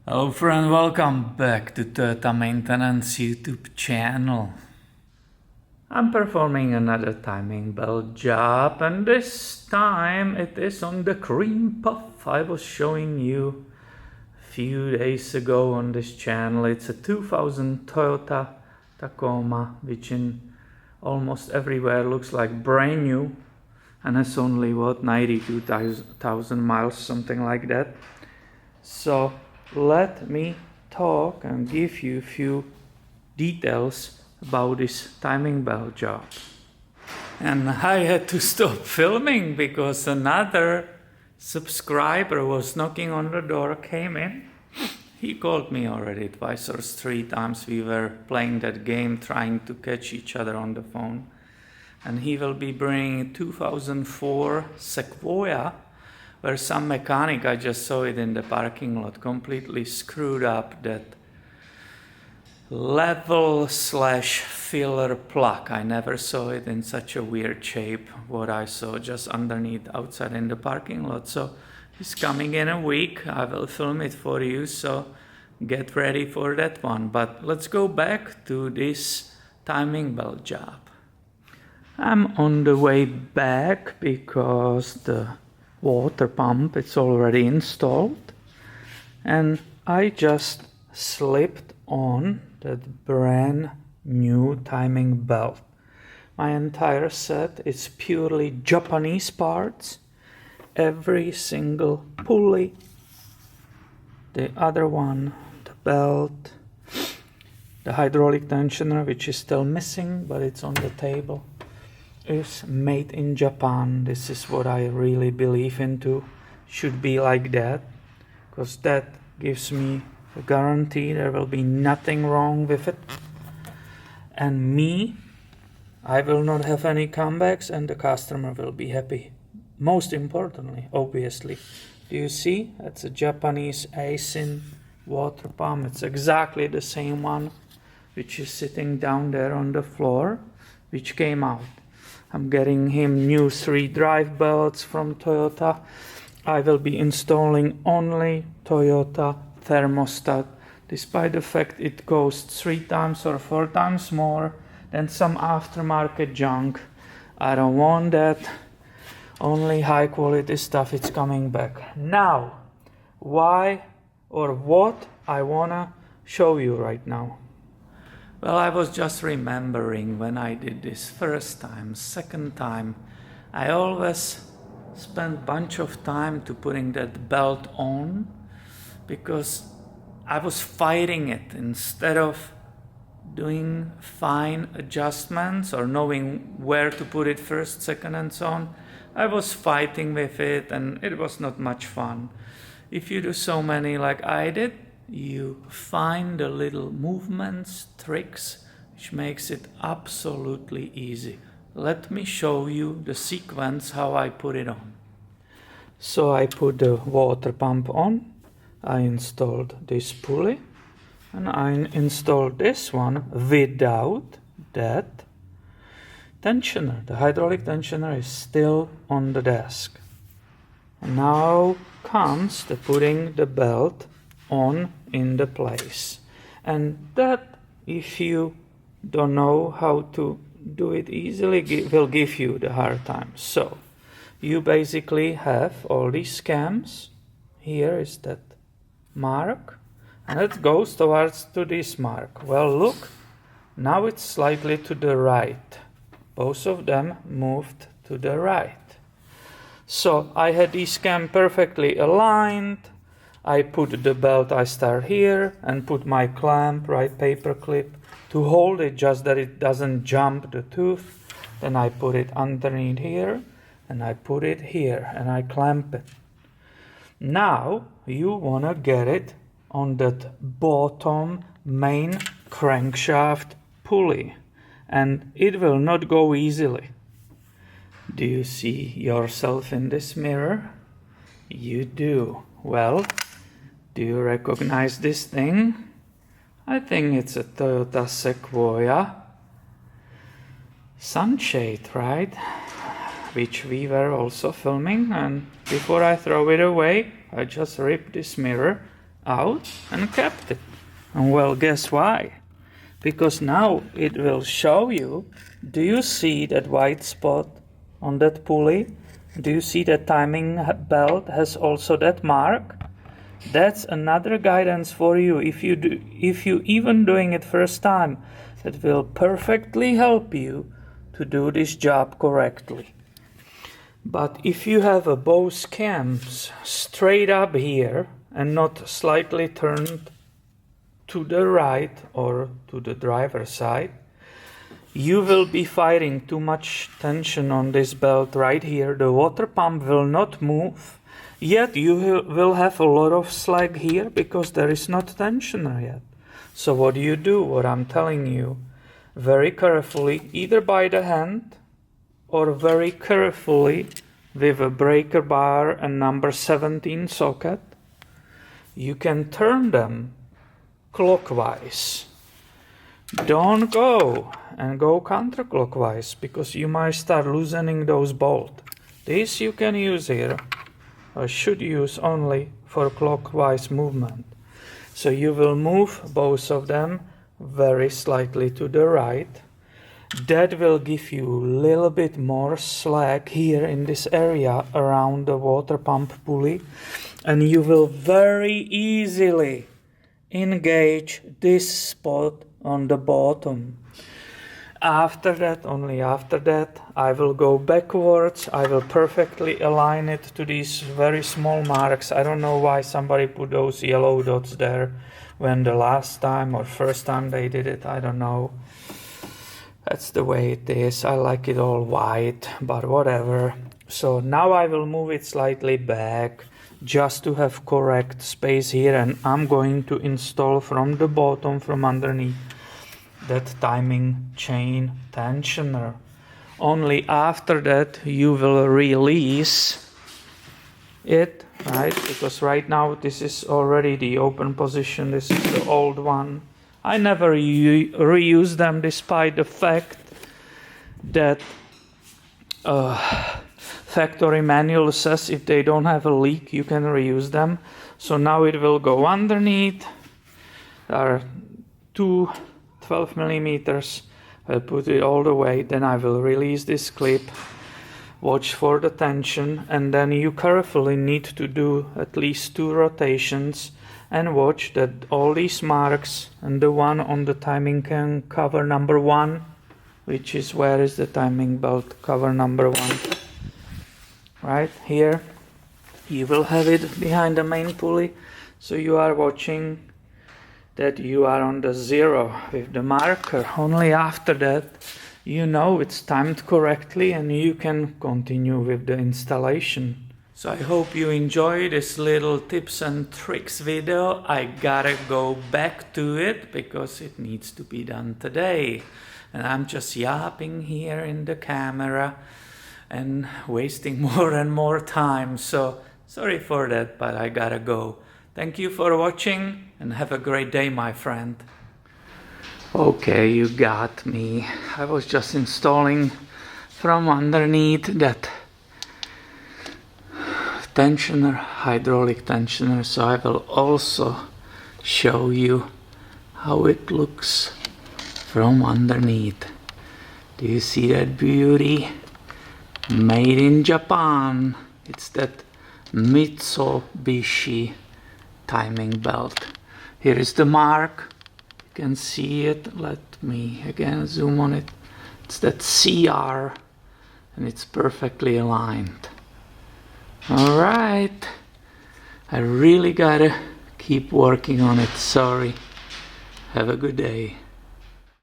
Hello friend, welcome back to Toyota Maintenance YouTube channel. I'm performing another timing belt job, and this time it is on the cream puff I was showing you a few days ago on this channel. It's a 2000 Toyota Tacoma, which in almost everywhere looks like brand new, and it's only 92,000 miles, something like that. So let me talk and give you a few details about this timing belt job. And I had to stop filming because another subscriber was knocking on the door, came in. He called me already twice or three times. We were playing that game, trying to catch each other on the phone. And he will be bringing 2004 Sequoia, where some mechanic, I just saw it in the parking lot, completely screwed up that level/filler plug. I never saw it in such a weird shape, what I saw just underneath outside in the parking lot. So he's coming in a week. I will film it for you, so get ready for that one. But let's go back to this timing belt job. I'm on the way back because the water pump it's already installed, and I just slipped on that brand new timing belt. My entire set is purely Japanese parts. Every single pulley, the other one, the belt, the hydraulic tensioner, which is still missing but it's on the table, is made in Japan. This is what I really believe into. Should be like that, because that gives me a guarantee there will be nothing wrong with it. And me, I will not have any comebacks, and the customer will be happy. Most importantly, obviously. Do you see? That's a Japanese Aisin water pump. It's exactly the same one which is sitting down there on the floor, which came out. I'm getting him new 3 drive belts from Toyota. I will be installing only Toyota thermostat, despite the fact it costs 3 times or 4 times more than some aftermarket junk. I don't want that. Only high quality stuff is coming back. Now, why or what I wanna show you right now. Well, I was just remembering when I did this first time, second time, I always spent a bunch of time to putting that belt on because I was fighting it. Instead of doing fine adjustments or knowing where to put it first, second and so on, I was fighting with it and it was not much fun. If you do so many like I did, you find the little movements, tricks, which makes it absolutely easy. Let me show you the sequence how I put it on. So I put the water pump on, I installed this pulley, and I installed this one without that tensioner. The hydraulic tensioner is still on the desk. And now comes the putting the belt on in the place, and that, if you don't know how to do it easily, will give you the hard time. So you basically have all these cams. Here is that mark, and it goes towards to this mark. Well, look, now it's slightly to the right. Both of them moved to the right. So I had these cams perfectly aligned. I put the belt, I start here and put my clamp, right, paper clip, to hold it just that it doesn't jump the tooth. Then I put it underneath here and I put it here and I clamp it. Now you wanna get it on that bottom main crankshaft pulley, and it will not go easily. Do you see yourself in this mirror? You do. Well, do you recognize this thing? I think it's a Toyota Sequoia sunshade, right? Which we were also filming, and before I throw it away, I just rip this mirror out and kept it. And well, guess why? Because now it will show you, do you see that white spot on that pulley? Do you see that timing belt has also that mark? That's another guidance for you. If you even doing it first time, it will perfectly help you to do this job correctly. But if you have both cams straight up here and not slightly turned to the right or to the driver's side, you will be fighting too much tension on this belt right here. The water pump will not move, yet you will have a lot of slack here because there is not tensioner yet. So what do you do? What I'm telling you, very carefully, either by the hand or very carefully with a breaker bar and number 17 socket, you can turn them clockwise. Don't go and go counterclockwise because you might start loosening those bolts. This you can use here, or should use only for clockwise movement. So you will move both of them very slightly to the right. That will give you a little bit more slack here in this area around the water pump pulley, and you will very easily engage this spot on the bottom. After that, only after that, I will go backwards. I will perfectly align it to these very small marks. I don't know why somebody put those yellow dots there when the last time or first time they did it. I don't know. That's the way it is. I like it all white, but whatever. So now I will move it slightly back just to have correct space here, and I'm going to install from the bottom, from underneath, that timing chain tensioner. Only after that you will release it, right? Because right now this is already the open position. This is the old one. I never reuse them despite the fact that factory manual says if they don't have a leak you can reuse them. So now it will go underneath. There are two 12 millimeters. I'll put it all the way, then I will release this clip, watch for the tension, and then you carefully need to do at least 2 rotations and watch that all these marks and the one on the timing can cover number 1, which is where is the timing belt cover number 1, right here. You will have it behind the main pulley, so you are watching that you are on the 0 with the marker. Only after that you know it's timed correctly and you can continue with the installation. So I hope you enjoy this little tips and tricks video. I gotta go back to it because it needs to be done today. And I'm just yapping here in the camera and wasting more and more time. So sorry for that, but I gotta go. Thank you for watching and have a great day, my friend. Okay, you got me. I was just installing from underneath that tensioner, hydraulic tensioner, so I will also show you how it looks from underneath. Do you see that beauty? Made in Japan. It's that Mitsubishi timing belt. Here is the mark. You can see it. Let me again zoom on it. It's that CR and it's perfectly aligned. Alright, I really gotta keep working on it. Sorry. Have a good day.